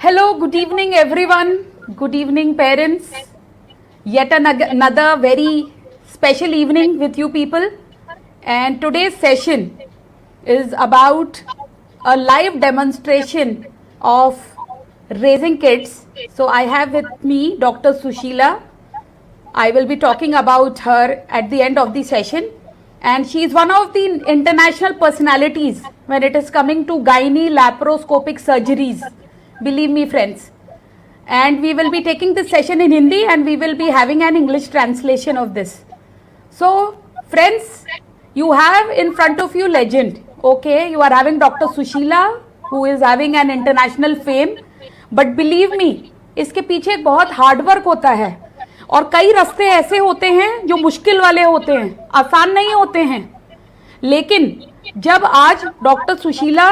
Hello, good evening, everyone. Good evening, parents. Yet another very special evening with you people. And today's session is about a live demonstration of raising kids. So I have with me Dr. Sushila. I will be talking about her at the end of the session. And she is one of the international personalities when it is coming to gynae laparoscopic surgeries. Believe me, friends. And we will be taking this session in Hindi and we will be having an English translation of this. So, friends, you have in front of you legend. Okay, you are having Dr. Sushila, who is having an international fame. But believe me, इसके पीछे बहुत hard work होता है और कई रास्ते ऐसे होते हैं जो मुश्किल वाले होते हैं, आसान नहीं होते हैं. लेकिन जब आज डॉक्टर सुशीला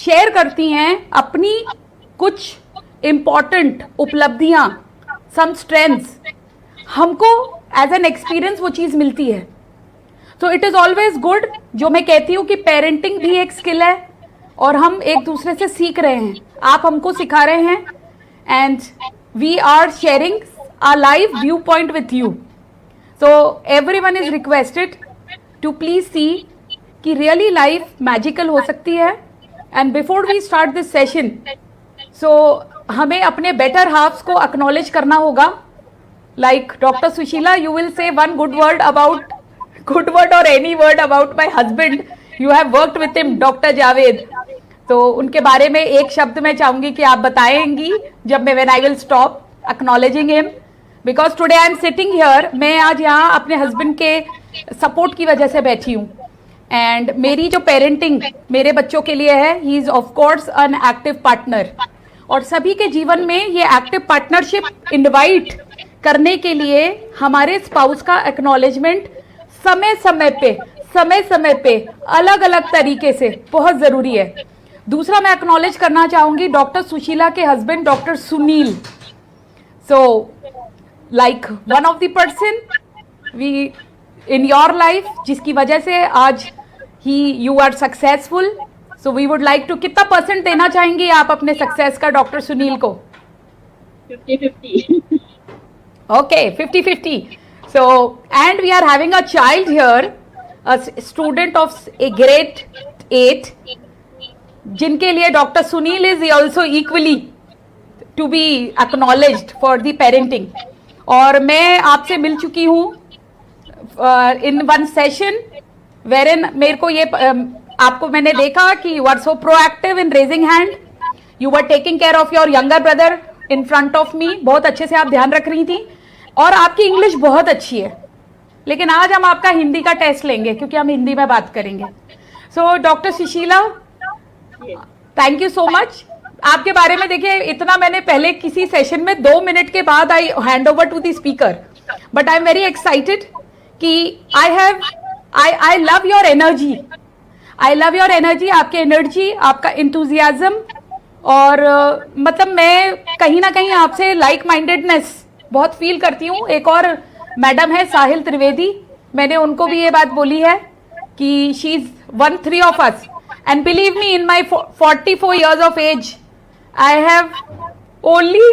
शेयर करती हैं अपनी कुछ इम्पॉर्टेंट उपलब्धियां, सम स्ट्रेंथ्स, हमको एज एन एक्सपीरियंस वो चीज़ मिलती है. तो इट इज़ ऑलवेज गुड. जो मैं कहती हूँ कि पेरेंटिंग भी एक स्किल है और हम एक दूसरे से सीख रहे हैं. आप हमको सिखा रहे हैं and we are sharing a live viewpoint with you. So everyone is requested to please see कि really life magical हो सकती है. And before we start this session, so हमें अपने better halves को acknowledge करना होगा. Like Dr. Sushila, you will say one good word or any word about my husband. You have worked with him, Dr. Javed. तो उनके बारे में एक शब्द मैं चाहूँगी कि आप बताएंगी जब मैं when I will stop acknowledging him. Because today I am sitting here. मैं आज यहाँ अपने हस्बैंड के सपोर्ट की वजह से बैठी हूँ. एंड मेरी जो पेरेंटिंग मेरे बच्चों के लिए है, he is of course an active partner. और सभी के जीवन में ये एक्टिव पार्टनरशिप इनवाइट करने के लिए हमारे स्पाउस का एक्नॉलेजमेंट समय समय पे अलग अलग तरीके से बहुत ज़रूरी है. दूसरा मैं एक्नॉलेज करना चाहूँगी डॉक्टर सुशीला के husband doctor Sunil. So like one of the person we in your life जिसकी वजह से आज you are successful. So we would like to कितना % देना चाहेंगे आप अपने सक्सेस का डॉक्टर सुनील को? 50-50. Okay, 50-50. So and we are having a child here, a student of a grade 8, जिनके लिए doctor Sunil is also equally to be acknowledged for the parenting. और मैं आपसे मिल चुकी हूँ इन वन सेशन वेर मेरे को ये आपको मैंने देखा कि you are so proactive in raising hand. You are taking care of your younger brother in front of me. बहुत अच्छे से आप ध्यान रख रही थी और आपकी इंग्लिश बहुत अच्छी है. लेकिन आज हम आपका हिंदी का टेस्ट लेंगे क्योंकि हम हिंदी में बात करेंगे. So doctor Sushila, thank you so much. आपके बारे में देखिए, इतना मैंने पहले किसी सेशन में 2 मिनट के बाद I hand over to the speaker. But I am very excited कि आई लव योर एनर्जी. आपके एनर्जी, आपका इंथुजियाज्म और मतलब मैं कहीं ना कहीं आपसे लाइक माइंडेडनेस बहुत फील करती हूँ. एक और मैडम है साहिल त्रिवेदी, मैंने उनको भी ये बात बोली है कि she is 1-3 of us. And believe me, in my 44 years of age, I have only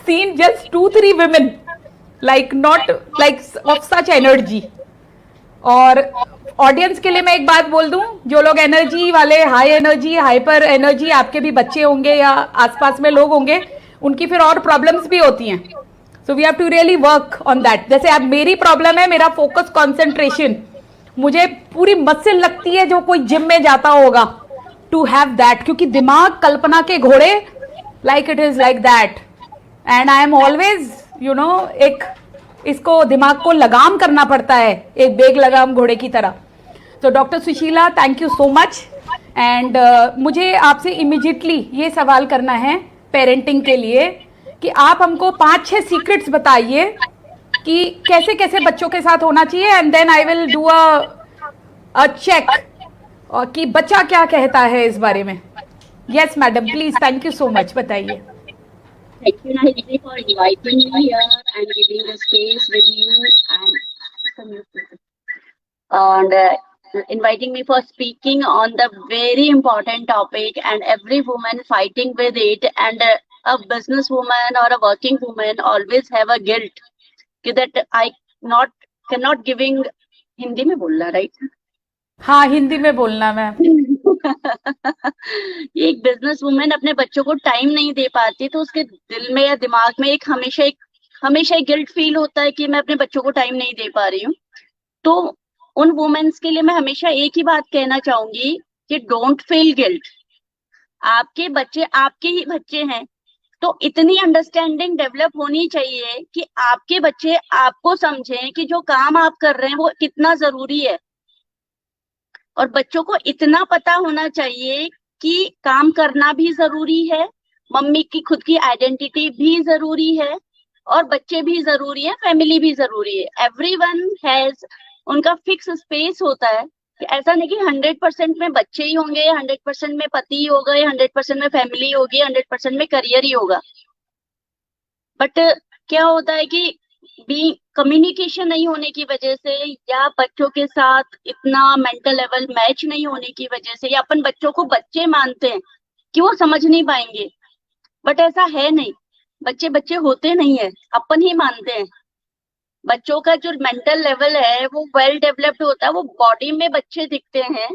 seen just 2-3 women not like of such energy. और ऑडियंस के लिए मैं एक बात बोल दूं, जो लोग एनर्जी वाले, हाई एनर्जी, हाइपर एनर्जी, आपके भी बच्चे होंगे या आसपास में लोग होंगे, उनकी फिर और प्रॉब्लम्स भी होती हैं. So we have to really work on that. जैसे अब मेरी प्रॉब्लम है, मेरा फोकस, कंसंट्रेशन, मुझे पूरी मसल लगती है जो कोई जिम में जाता होगा टू हैव दैट. क्योंकि दिमाग कल्पना के घोड़े, like it is like that. And I am always एक इसको दिमाग को लगाम करना पड़ता है, एक बेग लगाम घोड़े की तरह. तो doctor Sushila, thank you so much. And मुझे आपसे इमिजिएटली ये सवाल करना है पेरेंटिंग के लिए कि आप हमको 5-6 सीक्रेट्स बताइए कि कैसे कैसे बच्चों के साथ होना चाहिए. And then I will do a check और कि बच्चा क्या कहता है इस बारे में. Yes madam, please. Thank you so much. बताइए. Thank you, Nahidi, for inviting me here and giving the space with you and inviting me for speaking on the very important topic and every woman fighting with it. And a businesswoman or a working woman always have a guilt that I not cannot giving, Hindi में बोलना right? हाँ, हिंदी में बोलना ma'am. ये एक business women अपने बच्चों को टाइम नहीं दे पाती तो उसके दिल में या दिमाग में एक हमेशा एक गिल्ट फील होता है कि मैं अपने बच्चों को टाइम नहीं दे पा रही हूँ। तो उन वुमेन्स के लिए मैं हमेशा एक ही बात कहना चाहूंगी कि डोंट फील गिल्ट। आपके बच्चे आपके ही बच्चे हैं, तो इतनी अंडरस्टैंडिंग डेवलप होनी चाहिए कि आपके बच्चे आपको समझें कि जो काम आप कर रहे हैं वो कितना जरूरी है। और बच्चों को इतना पता होना चाहिए कि काम करना भी जरूरी है, मम्मी की खुद की आइडेंटिटी भी जरूरी है, और बच्चे भी जरूरी है, फैमिली भी जरूरी है। एवरीवन हैज उनका फिक्स स्पेस होता है कि ऐसा नहीं कि 100% में बच्चे ही होंगे, 100% में पति ही होगा, या 100% में फैमिली होगी, 100% में करियर ही होगा। बट क्या होता है कि भी कम्युनिकेशन नहीं होने की वजह से, या बच्चों के साथ इतना मेंटल लेवल मैच नहीं होने की वजह से, या अपन बच्चों को बच्चे मानते हैं कि वो समझ नहीं पाएंगे, बट ऐसा है नहीं। बच्चे बच्चे होते नहीं है, अपन ही मानते हैं। बच्चों का जो मेंटल लेवल है वो वेल डेवलप्ड होता है, वो बॉडी में बच्चे दिखते हैं,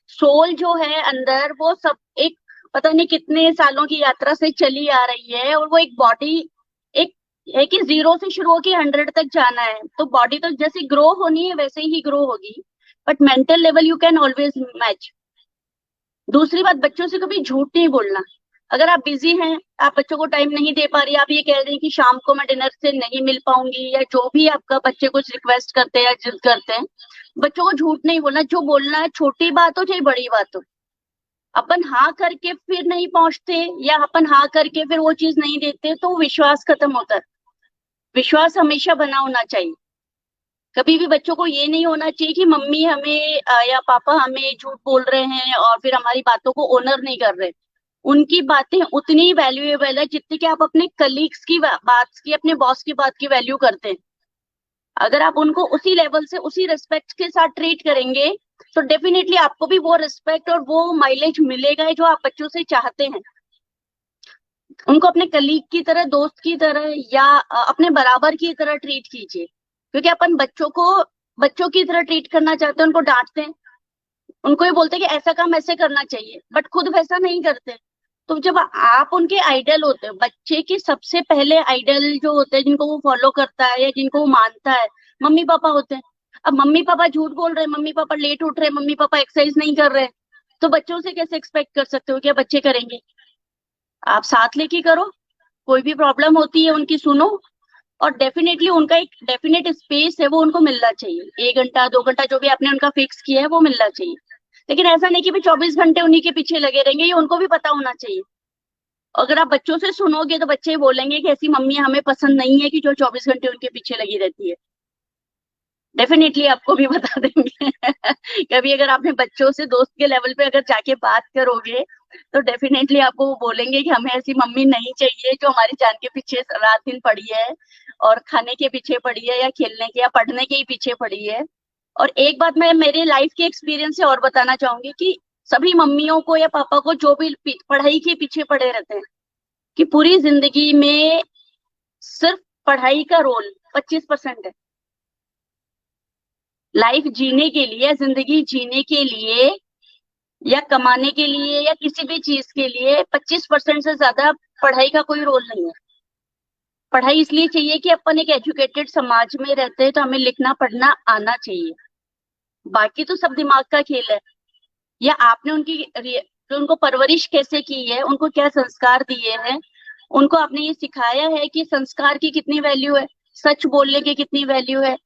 सोल जो है अंदर वो सब एक पता नहीं कितने सालों की यात्रा से चली आ रही है, और वो एक बॉडी एक है कि 0 से शुरू होकर 100 तक जाना है। तो बॉडी तो जैसे ग्रो होनी है वैसे ही ग्रो होगी, but mental level you can always match. दूसरी बात, बच्चों से कभी झूठ नहीं बोलना। अगर आप बिजी हैं, आप बच्चों को टाइम नहीं दे पा रही, आप ये कह रहे हैं कि शाम को मैं डिनर से नहीं मिल पाऊंगी, या जो भी आपका बच्चे कुछ रिक्वेस्ट करते हैं या जिद करते हैं, बच्चों को झूठ नहीं बोलना। जो बोलना है, छोटी बात हो चाहे बड़ी बात हो, अपन हाँ करके फिर नहीं पहुंचते, या अपन हाँ करके फिर वो चीज नहीं देते, तो विश्वास खत्म होता है। विश्वास हमेशा बना होना चाहिए। कभी भी बच्चों को ये नहीं होना चाहिए कि मम्मी हमें या पापा हमें झूठ बोल रहे हैं और फिर हमारी बातों को ऑनर नहीं कर रहे। उनकी बातें उतनी ही वैल्यूएबल है जितनी कि आप अपने कलीग्स की बात की, अपने बॉस की बात की वैल्यू करते हैं। अगर आप उनको उसी लेवल से उसी रिस्पेक्ट के साथ ट्रीट करेंगे तो डेफिनेटली आपको भी वो रिस्पेक्ट और वो माइलेज मिलेगा जो आप बच्चों से चाहते हैं। उनको अपने कलीग की तरह, दोस्त की तरह, या अपने बराबर की तरह ट्रीट कीजिए। क्योंकि अपन बच्चों को बच्चों की तरह ट्रीट करना चाहते हैं, उनको डांटते हैं, उनको ये बोलते हैं कि ऐसा काम ऐसे करना चाहिए, बट खुद वैसा नहीं करते। तो जब आप उनके आइडल होते हैं, बच्चे के सबसे पहले आइडल जो होते हैं जिनको वो फॉलो करता है या जिनको वो मानता है, मम्मी पापा होते हैं। अब मम्मी पापा झूठ बोल रहे हैं, मम्मी पापा लेट उठ रहे हैं, मम्मी पापा एक्सरसाइज नहीं कर रहे हैं, तो बच्चों से कैसे एक्सपेक्ट कर सकते हो क्या बच्चे करेंगे? आप साथ लेके करो, कोई भी प्रॉब्लम होती है उनकी सुनो, और डेफिनेटली उनका एक डेफिनेट स्पेस है वो उनको मिलना चाहिए। 1 घंटा 2 घंटा जो भी आपने उनका फिक्स किया है वो मिलना चाहिए। लेकिन ऐसा नहीं कि भी 24 घंटे उन्हीं के पीछे लगे रहेंगे, ये उनको भी पता होना चाहिए। अगर आप बच्चों से सुनोगे तो बच्चे बोलेंगे कि ऐसी मम्मी हमें पसंद नहीं है कि जो 24 घंटे उनके पीछे लगी रहती है। डेफिनेटली आपको भी बता देंगे। कभी अगर आपने बच्चों से दोस्त के लेवल पे अगर जाके बात करोगे तो डेफिनेटली आपको वो बोलेंगे कि हमें ऐसी मम्मी नहीं चाहिए जो हमारी जान के पीछे रात दिन पड़ी है, और खाने के पीछे पड़ी है, या खेलने के या पढ़ने के ही पीछे पड़ी है। और एक बात मैं मेरे लाइफ के एक्सपीरियंस से और बताना चाहूंगी कि सभी मम्मियों को या पापा को जो भी पढ़ाई के पीछे पड़े रहते हैं, कि पूरी जिंदगी में सिर्फ पढ़ाई का रोल 25% है। लाइफ जीने के लिए, जिंदगी जीने के लिए, या कमाने के लिए, या किसी भी चीज के लिए 25% से ज्यादा पढ़ाई का कोई रोल नहीं है। पढ़ाई इसलिए चाहिए कि अपन एक एजुकेटेड समाज में रहते हैं तो हमें लिखना पढ़ना आना चाहिए। बाकी तो सब दिमाग का खेल है। या आपने जो उनको परवरिश कैसे की है, उनको क्या संस्कार दिए हैं, उनको आपने ये सिखाया है कि संस्कार की कितनी वैल्यू है, सच बोलने की कितनी वैल्यू है,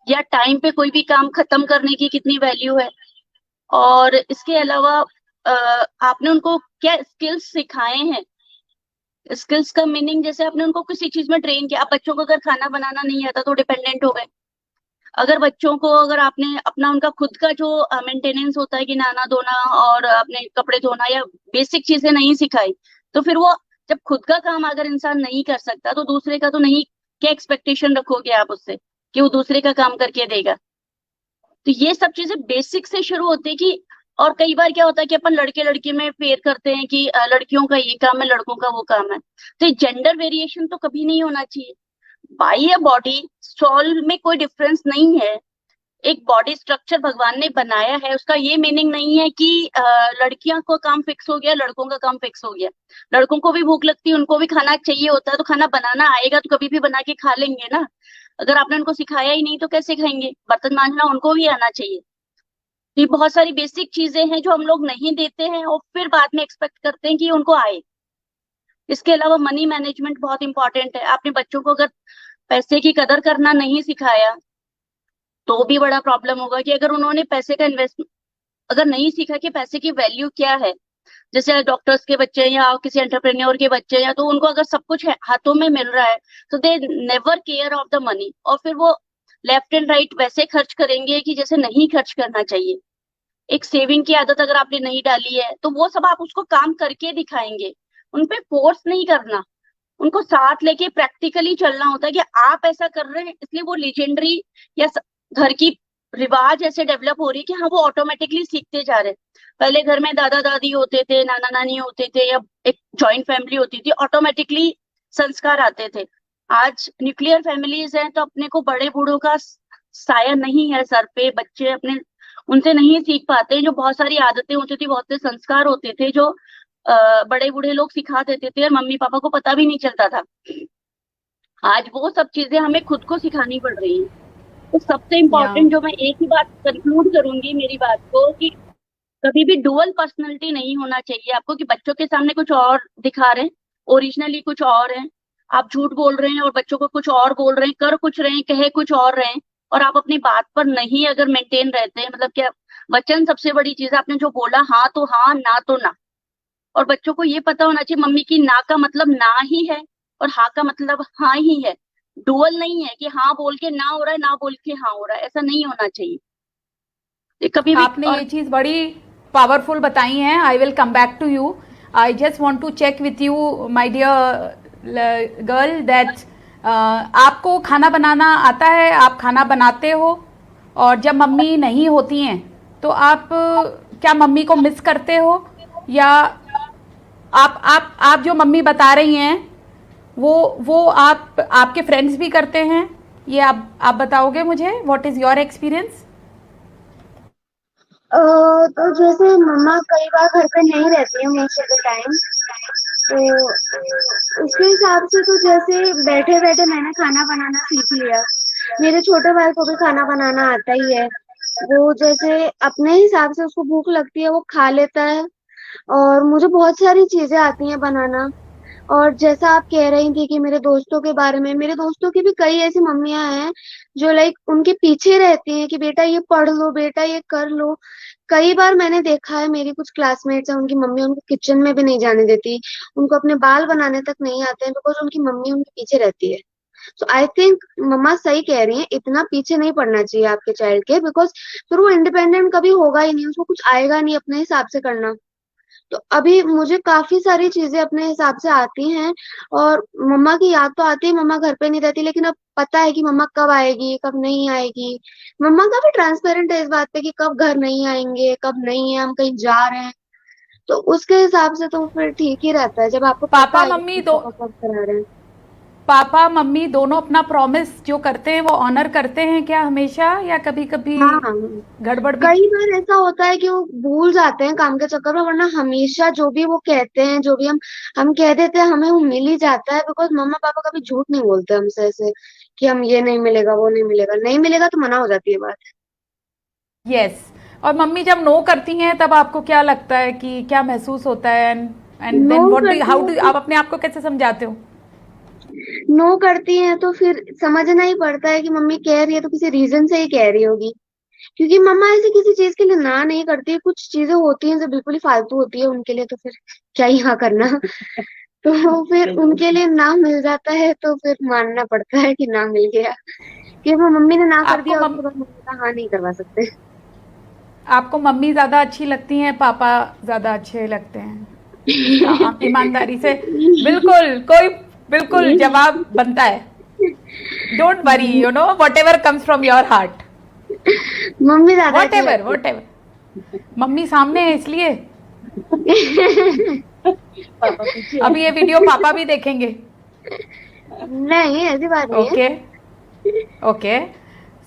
या टाइम पे कोई भी काम खत्म करने की कितनी वैल्यू है। और इसके अलावा आपने उनको क्या स्किल्स सिखाए हैं। स्किल्स का मीनिंग, जैसे आपने उनको किसी चीज में ट्रेन किया। अब बच्चों को अगर खाना बनाना नहीं आता तो डिपेंडेंट हो गए। अगर बच्चों को, अगर आपने अपना उनका खुद का जो मेंटेनेंस होता है कि नहाना धोना और अपने कपड़े धोना या बेसिक चीजें नहीं सिखाई, तो फिर वो जब खुद का काम अगर इंसान नहीं कर सकता तो दूसरे का तो नहीं, क्या एक्सपेक्टेशन रखोगे आप उससे कि वो दूसरे का काम करके देगा? तो ये सब चीजें बेसिक से शुरू होती है कि और कई बार क्या होता है कि अपन लड़के लड़की में फेयर करते हैं कि लड़कियों का ये काम है, लड़कों का वो काम है। तो जेंडर वेरिएशन तो कभी नहीं होना चाहिए। बाई अ बॉडी सोल में कोई डिफरेंस नहीं है। एक बॉडी स्ट्रक्चर भगवान ने बनाया है, उसका ये मीनिंग नहीं है कि लड़कियों को काम फिक्स हो गया, लड़कों का काम फिक्स हो गया। लड़कों को भी भूख लगती है, उनको भी खाना चाहिए होता है, तो खाना बनाना आएगा तो कभी भी बना के खा लेंगे ना। अगर आपने उनको सिखाया ही नहीं तो कैसे खाएंगे? बर्तन मांजना उनको भी आना चाहिए। तो ये बहुत सारी बेसिक चीजें हैं जो हम लोग नहीं देते हैं और फिर बाद में एक्सपेक्ट करते हैं कि उनको आए। इसके अलावा मनी मैनेजमेंट बहुत इंपॉर्टेंट है। आपने बच्चों को अगर पैसे की कदर करना नहीं सिखाया तो भी बड़ा प्रॉब्लम होगा कि अगर उन्होंने पैसे का इन्वेस्ट अगर नहीं सीखा कि पैसे की वैल्यू क्या है। जैसे डॉक्टर्स के बच्चे या किसी एंटरप्रेन्योर के बच्चे या तो उनको अगर सब कुछ हाथों में मिल रहा है तो they never care of the money, और फिर वो लेफ्ट एंड राइट वैसे खर्च करेंगे कि जैसे नहीं खर्च करना चाहिए। एक सेविंग की आदत अगर आपने नहीं डाली है तो वो सब आप उसको काम करके दिखाएंगे। उन पे फोर्स नहीं करना, उनको साथ लेके प्रैक्टिकली चलना होता है कि आप ऐसा कर रहे हैं इसलिए वो लेजेंडरी या घर की रिवाज ऐसे डेवलप हो रही है कि हाँ वो ऑटोमेटिकली सीखते जा रहे हैं। पहले घर में दादा दादी होते थे, नाना नानी होते थे, या एक जॉइंट फैमिली होती थी, ऑटोमेटिकली संस्कार आते थे। आज न्यूक्लियर फैमिलीज हैं तो अपने को बड़े बूढ़ों का साया नहीं है सर पे, बच्चे अपने उनसे नहीं सीख पाते। जो बहुत सारी आदतें होती थी, बहुत से संस्कार होते थे जो बड़े बूढ़े लोग सिखा देते थे और मम्मी पापा को पता भी नहीं चलता था। आज वो सब चीजें हमें खुद को सिखानी पड़ रही हैं। तो सबसे या इम्पोर्टेंट जो मैं एक ही बात कंक्लूड करूंगी मेरी बात को कि कभी भी डुअल पर्सनैलिटी नहीं होना चाहिए आपको, कि बच्चों के सामने कुछ और दिखा रहे हैं, ओरिजिनली कुछ और है। आप झूठ बोल रहे हैं और बच्चों को कुछ और बोल रहे हैं, कर कुछ रहे हैं, कहे कुछ और रहे हैं, और आप अपनी बात पर नहीं अगर मेंटेन रहते हैं, मतलब क्या वचन सबसे बड़ी चीज है। आपने जो बोला हाँ तो हाँ, ना तो ना। और बच्चों को ये पता होना चाहिए मम्मी की ना का मतलब ना ही है और हाँ का मतलब हाँ ही है। डुअल नहीं है कि हाँ बोल के ना हो रहा है, ना बोल के हाँ हो रहा है, ऐसा नहीं होना चाहिए। ये कभी भी। आपने और ये चीज़ बड़ी पावरफुल बताई हैं. I will come back to you. I just want to check with you my dear girl that आपको खाना बनाना आता है, आप खाना बनाते हो, और जब मम्मी नहीं होती हैं तो आप क्या मम्मी को मिस करते हो, या आप जो मम्मी बता रही हैं वो आप आपके फ्रेंड्स भी करते हैं? ये आप बताओगे मुझे, व्हाट इज योर एक्सपीरियंस? तो जैसे मम्मा कई बार घर पे नहीं रहती है मोस्ट ऑफ द टाइम, तो उसके हिसाब से तो जैसे बैठे बैठे मैंने खाना बनाना सीख लिया। मेरे छोटे भाई को भी खाना बनाना आता ही है। वो जैसे अपने हिसाब से उसको भूख लगती है वो खा लेता है, और मुझे बहुत सारी चीजें आती हैं बनाना। और जैसा आप कह रही थी कि मेरे दोस्तों के बारे में, मेरे दोस्तों की भी कई ऐसी मम्मियां हैं जो लाइक उनके पीछे रहती हैं कि बेटा ये पढ़ लो, बेटा ये कर लो। कई बार मैंने देखा है, मेरी कुछ क्लासमेट्स हैं, उनकी मम्मी उनको किचन में भी नहीं जाने देती, उनको अपने बाल बनाने तक नहीं आते हैं, बिकॉज उनकी मम्मी उनके पीछे रहती है। सो आई थिंक मम्मा सही कह रही हैं, इतना पीछे नहीं पड़ना चाहिए आपके चाइल्ड के, बिकॉज फिर वो इंडिपेंडेंट कभी होगा ही नहीं, उसको कुछ आएगा नहीं अपने हिसाब से करना। तो अभी मुझे काफी सारी चीजें अपने हिसाब से आती हैं, और मम्मा की याद तो आती है, मम्मा घर पे नहीं रहती, लेकिन अब पता है कि मम्मा कब आएगी कब नहीं आएगी। मम्मा काफी ट्रांसपेरेंट है इस बात पे कि कब घर नहीं आएंगे, कब नहीं है, हम कहीं जा रहे हैं। तो उसके हिसाब से तो फिर ठीक ही रहता है जब आपको पता पापा है कि मम्मी दो पापा कब करा रहे हैं। पापा मम्मी दोनों अपना प्रॉमिस जो करते हैं वो ऑनर करते हैं क्या हमेशा, या कभी कभी हाँ, गड़बड़ भी? कई बार ऐसा होता है कि वो भूल जाते हैं काम के चक्कर में, वरना हमेशा जो भी वो कहते हैं, जो भी हम कह देते हैं, हमें वो मिल ही जाता है। बिकॉज मम्मा पापा कभी झूठ नहीं बोलते हमसे ऐसे कि हम ये नहीं मिलेगा वो नहीं मिलेगा, नहीं मिलेगा तो मना हो जाती है बात। यस. और मम्मी जब नो करती हैं तब आपको क्या लगता है, कि क्या महसूस होता है, and no then what do करती हाउ है डू तो आप अपने आप को कैसे समझाते हो? नो करती है तो फिर समझना ही पड़ता है कि मम्मी कह रही है तो किसी रीजन से ही कह रही होगी, क्योंकि मम्मा ऐसे किसी चीज के लिए ना नहीं करती। कुछ चीजें होती हैं जो बिल्कुल ही फालतू होती है उनके लिए, तो फिर क्या ही हाँ करना। तो फिर उनके लिए ना मिल जाता है तो फिर मानना पड़ता है कि ना मिल गया, कि वो मम्मी ने ना कर आपको दिया, मम उसके बाद मम्मी का हाँ नहीं करवा सकते। आपको मम्मी ज्यादा अच्छी लगती हैं, पापा ज्यादा अच्छे लगते हैं? ईमानदारी से, बिल्कुल कोई बिल्कुल जवाब बनता है. Don't worry, you know, what ever comes from your heart, mummy ज्यादा वट अच्छी एवर लगती वट एवर. मम्मी सामने है इसलिए। पापा पीछे है। अभी ये वीडियो पापा भी देखेंगे। नहीं, ऐसी बात नहीं है। Okay okay.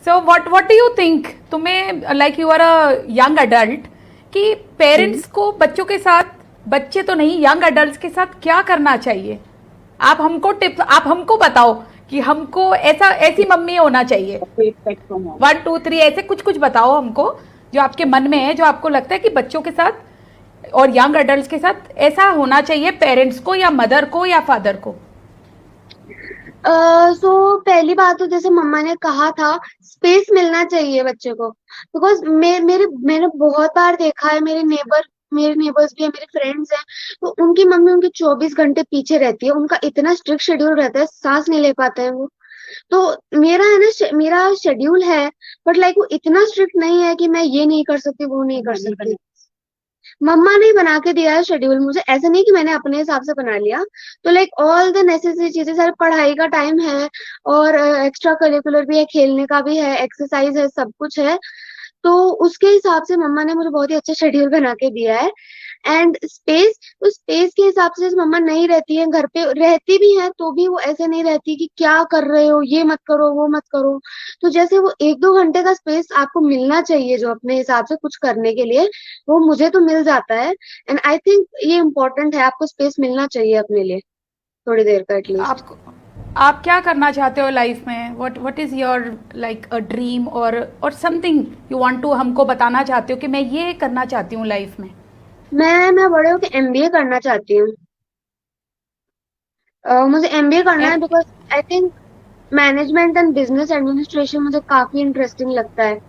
So what do you think, तुम्हें like you are a young adult, कि पेरेंट्स को बच्चों के साथ, बच्चे तो नहीं यंग अडल्ट के साथ क्या करना चाहिए? आप हमको टिप्स, आप हमको बताओ कि हमको ऐसा, ऐसी मम्मी होना चाहिए। 1 2 3 ऐसे कुछ कुछ बताओ हमको जो आपके मन में है, जो आपको लगता है कि बच्चों के साथ और यंग अडल्ट के साथ ऐसा होना चाहिए, पेरेंट्स को या मदर को या फादर को। सो पहली बात तो जैसे मम्मा ने कहा था, स्पेस मिलना चाहिए बच्चे को। बिकॉज मैंने बहुत बार देखा है, मेरे नेबर्स भी है, मेरे फ्रेंड्स हैं, तो उनकी मम्मी उनके 24 घंटे पीछे रहती है, उनका इतना स्ट्रिक्ट शेड्यूल रहता है, सांस नहीं ले पाते हैं वो। तो मेरा है ना, मेरा शेड्यूल है, बट लाइक वो इतना स्ट्रिक्ट नहीं है कि मैं ये नहीं कर सकती, वो नहीं कर सकती। मम्मा ने बना के दिया है शेड्यूल मुझे, ऐसा नहीं कि मैंने अपने हिसाब से बना लिया। तो लाइक ऑल द नेसेसरी चीजें, सारे पढ़ाई का टाइम है, और एक्स्ट्रा करिकुलर भी है, खेलने का भी है, एक्सरसाइज है, सब कुछ है। तो उसके हिसाब से मम्मा ने मुझे बहुत ही अच्छा शेड्यूल बना के दिया है। एंड स्पेस, तो स्पेस के हिसाब से जैसे मम्मा नहीं रहती है घर पे, रहती भी है तो भी वो ऐसे नहीं रहती कि क्या कर रहे हो, ये मत करो, वो मत करो। तो जैसे वो 1-2 घंटे का स्पेस आपको मिलना चाहिए जो अपने हिसाब से कुछ करने के लिए, वो मुझे तो मिल जाता है। एंड आई थिंक ये इम्पोर्टेंट है, आपको स्पेस मिलना चाहिए अपने लिए, थोड़ी देर का एटलीस्ट। आपको, आप क्या करना चाहते हो लाइफ में? What is your like a dream, और समथिंग यू वांट टू हमको बताना चाहते हो कि मैं ये करना चाहती हूँ लाइफ में? मैं बड़े होकर एमबीए करना चाहती हूँ। मुझे एमबीए करना है, M- because I think management and business administration मुझे काफी इंटरेस्टिंग लगता है,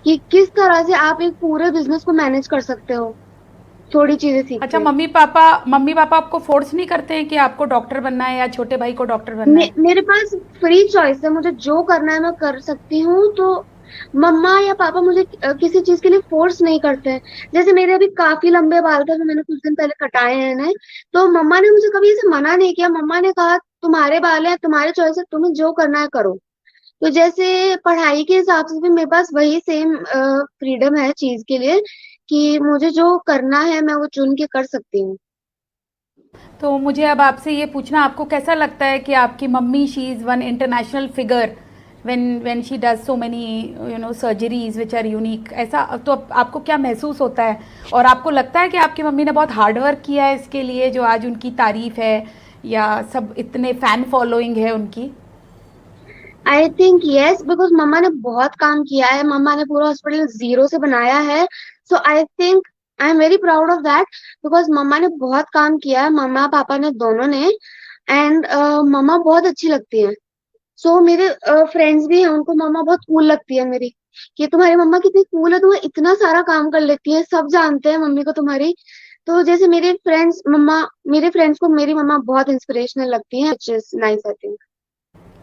कि किस तरह से आप एक पूरे बिजनेस को मैनेज कर सकते हो, थोड़ी चीजें सीख अच्छा, के। मम्मी पापा आपको फोर्स नहीं करते हैं कि आपको डॉक्टर बनना है या छोटे भाई को डॉक्टर बनना है? मेरे पास फ्री चॉइस है, मुझे जो करना है मैं कर सकती हूँ। तो मम्मा या पापा मुझे किसी चीज के लिए फोर्स नहीं करते हैं। जैसे मेरे अभी काफी लंबे बाल थे, तो मैंने कुछ दिन पहले कटाए हैं इन्हें। तो मम्मा ने मुझे कभी ऐसे मना नहीं किया, मम्मा ने कहा तुम्हारे बाल हैं, तुम्हारे चॉइस है, तुम्हें जो करना है करो। तो जैसे पढ़ाई के हिसाब से भी मेरे पास वही सेम फ्रीडम है चीज के लिए, कि मुझे जो करना है मैं वो चुन के कर सकती हूँ। तो मुझे अब आपसे ये पूछना, आपको कैसा लगता है कि आपकी मम्मी, she is one international figure, when she does so many surgeries which are unique, ऐसा तो आपको क्या महसूस होता है? और आपको लगता है कि आपकी मम्मी ने बहुत हार्ड वर्क किया है इसके लिए, जो आज उनकी तारीफ है या सब इतने फैन फॉलोइंग है उनकी? आई थिंक यस, बिकॉज मम्मा ने बहुत काम किया है, मम्मा ने पूरा हॉस्पिटल जीरो से बनाया है। So I think I am very proud of that, because मम्मा ने बहुत काम किया है, मम्मा पापा ने दोनों ने। एंड मम्मा बहुत अच्छी लगती है। सो मेरे फ्रेंड्स भी हैं, उनको मम्मा बहुत कूल लगती है मेरी, कि तुम्हारी मम्मा कितनी कूल है, तुम्हें इतना सारा काम कर लेती है, सब जानते हैं मम्मी को तुम्हारी। तो जैसे मेरे फ्रेंड्स को मेरी मम्मा बहुत इंस्पिरेशनल लगती है, which is nice I think.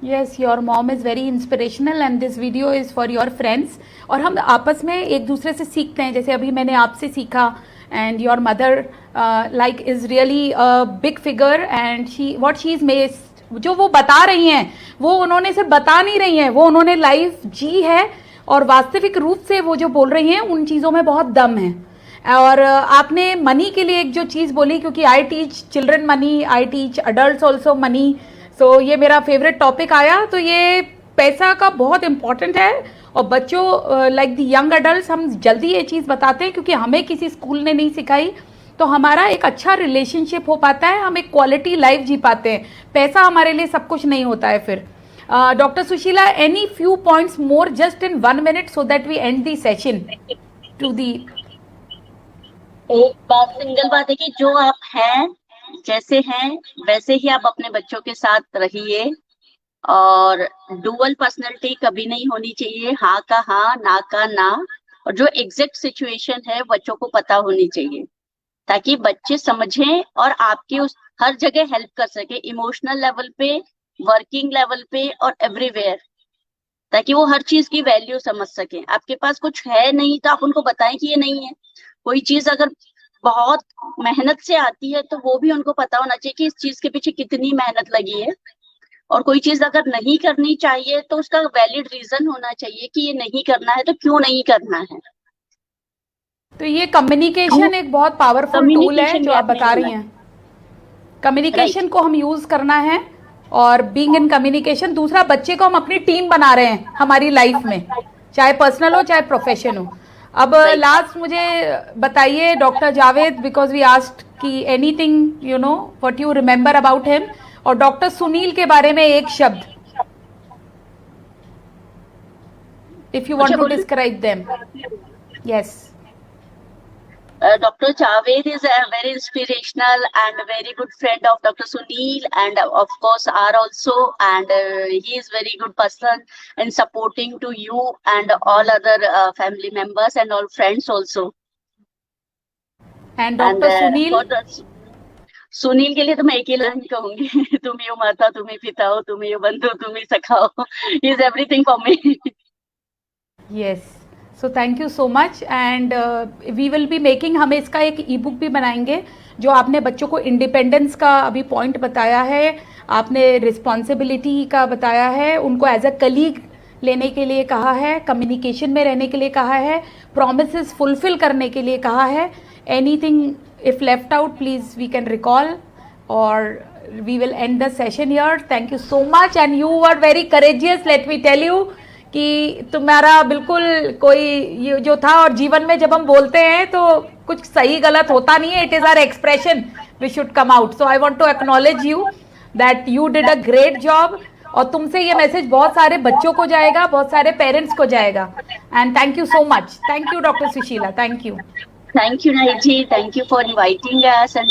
Yes, your mom is very inspirational and this video is for your friends. और हम आपस में एक दूसरे से सीखते हैं, जैसे अभी मैंने आपसे सीखा, and your mother like is really big figure, and she is मेस्ट, जो वो बता रही हैं वो उन्होंने सिर्फ बता नहीं रही हैं, वो उन्होंने लाइफ जी है, और वास्तविक रूप से वो जो बोल रही हैं उन चीज़ों में बहुत दम है। और आपने मनी के लिए एक जो चीज़ बोली, क्योंकि I teach children money, I teach adult also money, so ये मेरा फेवरेट टॉपिक आया। तो ये पैसा का बहुत इंपॉर्टेंट है, और बच्चों लाइक द यंग अडल्ट हम जल्दी ये चीज़ बताते हैं क्योंकि हमें किसी स्कूल ने नहीं सिखाई, तो हमारा एक अच्छा रिलेशनशिप हो पाता है, हम एक क्वालिटी लाइफ जी पाते हैं। पैसा हमारे लिए सब कुछ नहीं होता है फिर। Doctor Sushila, any few points more just in 1 minute so that we end the session today. एक बात, सिंगल बात है कि जो आप हैं, जैसे हैं वैसे ही आप अपने बच्चों के साथ रहिए, और डुअल पर्सनैलिटी कभी नहीं होनी चाहिए, हाँ का हाँ, ना का ना। और जो एग्जैक्ट सिचुएशन है बच्चों को पता होनी चाहिए, ताकि बच्चे समझें और आपकी उस हर जगह हेल्प कर सके, इमोशनल लेवल पे, वर्किंग लेवल पे और एवरीवेयर, ताकि वो हर चीज की वैल्यू समझ सके। आपके पास कुछ है नहीं तो आप उनको बताएं कि ये नहीं है। कोई चीज अगर बहुत मेहनत से आती है तो वो भी उनको पता होना चाहिए कि इस चीज के पीछे कितनी मेहनत लगी है। और कोई चीज अगर नहीं करनी चाहिए तो उसका वैलिड रीजन होना चाहिए कि ये नहीं करना है तो क्यों नहीं करना है। तो ये कम्युनिकेशन एक बहुत पावरफुल टूल है Communication जो gap आप बता नहीं रही होना हैं। कम्युनिकेशन को हम यूज करना है और बीइंग इन कम्युनिकेशन। दूसरा, बच्चे को हम अपनी टीम बना रहे हैं हमारी लाइफ में, चाहे पर्सनल हो चाहे प्रोफेशन हो। अब लास्ट मुझे बताइए doctor Javed, because we asked कि anything you know what you remember about him, और डॉक्टर सुनील के बारे में एक शब्द, इफ यू वांट टू बोलूं? Describe them. Yes. Dr. Javed is a very inspirational and very good friend of Dr. Sunil, and of course are also, and he is very good person in supporting to you and all other family members and all friends also. And And doctor Sunil, for the Sunil के लिए तो मैं एक ही line कहूंगी, तुम ही हो माता, तुम ही पिता हो, तुम ही हो बंधु, तुम ही सखा हो, he is everything for me. Yes. So thank you so much, and we will be making, हम इसका एक ई बुक भी बनाएंगे। जो आपने बच्चों को इंडिपेंडेंस का अभी पॉइंट बताया है, आपने रिस्पॉन्सिबिलिटी का बताया है, उनको एज अ कलीग लेने के लिए कहा है, कम्युनिकेशन में रहने के लिए कहा है, प्रोमिसेस फुलफिल करने के लिए कहा है। Anything if left out please we can recall, और we will end the session here. Thank you so much, and you are very courageous, let me tell you कि तुम्हारा बिल्कुल कोई ये जो था, और जीवन में जब हम बोलते हैं तो कुछ सही गलत होता नहीं है, it is our expression which should come out. So I want to acknowledge you that you did a great job, और तुमसे ये मैसेज बहुत सारे बच्चों को जाएगा, बहुत सारे पेरेंट्स को जाएगा। And thank you so much. Thank you doctor Sushila, thank you. Thank you, Naiji. Thank you for inviting us and